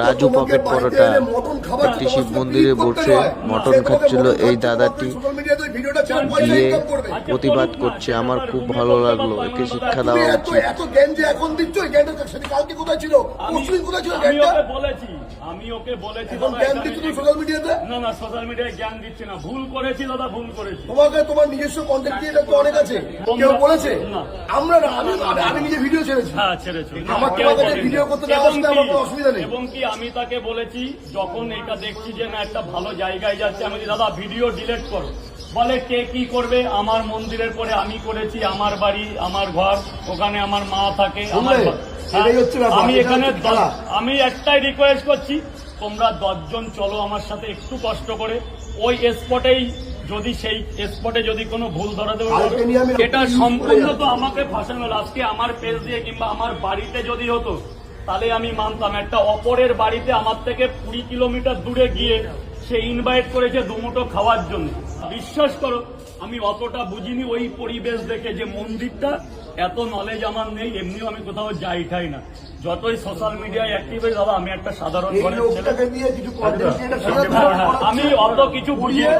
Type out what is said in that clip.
Raju pocket পরোটা একটি শিব মন্দিরে বসে মটন খাচ্ছিল এই দাদাটি দিয়ে প্রতিবাদ করছে। আমার খুব ভালো লাগলো, একে শিক্ষা দেওয়া উচিত। এত জ্ঞান যে এখন দিচ্ছ, এই জ্ঞানটা সেটা কালকে কোথায় ছিল? মুসলিম কোথায় ছিল জ্ঞানটা? আমি ওকে বলেছি এখন জ্ঞান দিচ্ছ তুমি সোশ্যাল মিডিয়াতে? না সোশ্যাল মিডিয়ায় জ্ঞান দিচ্ছি না, ভুল করেছি দাদা, ভুল করেছি। তোমাকে তোমার নিজস্ব কন্টেন্ট ক্রিয়েটর তো অনেক আছে, কেউ বলেছে? আমরা না, আমি নিজে ভিডিও ছেড়েছি। হ্যাঁ ছেড়েছি, আমার তোমার কাছে ভিডিও করতে দেওয়া আসলে আমার কোনো অসুবিধা নেই। এবং কি আমি তাকে বলেছি যখন এটা দেখছি যে না একটা ভালো জায়গায় যাচ্ছে, আমি বলি দাদা ভিডিও ডিলিট করো। বলে কে কি করবে, আমার মন্দিরের পরে আমি করেছি, আমার বাড়ি আমার ঘর, ওখানে আমার মা থাকে, আমার আমি এখানে আমি একটাই রিকোয়েস্ট করছি, তোমরা 10 জন চলো আমার সাথে একটু কষ্ট করে ওই স্পটেই, যদি সেই স্পটে যদি কোনো ভুল ধরা দেবে, এটা সম্পূর্ণ তো আমাকে ফাঁসানো। আজকে আমার পেজ দিয়ে কিংবা আমার বাড়িতে যদি হতো তাহলে আমি মানতাম। একটা অপরের বাড়িতে আমার থেকে 20 কিলোমিটার দূরে গিয়ে সে ইনভাইট করেছে দুমুঠো খাওয়ার জন্য। বিশ্বাস করো আমি অতটা বুঝিনি ওই পরিবেশ দেখে, যে মন্দিরটা এত নলেজ আমার নেই। এমনিও আমি কোথাও যাই ঠাই না, যতই সোশ্যাল মিডিয়ায় অ্যাক্টিভ হই দাদা, আমি একটা সাধারণ ঘরের ছেলে, আমি অত কিছু বুঝি না।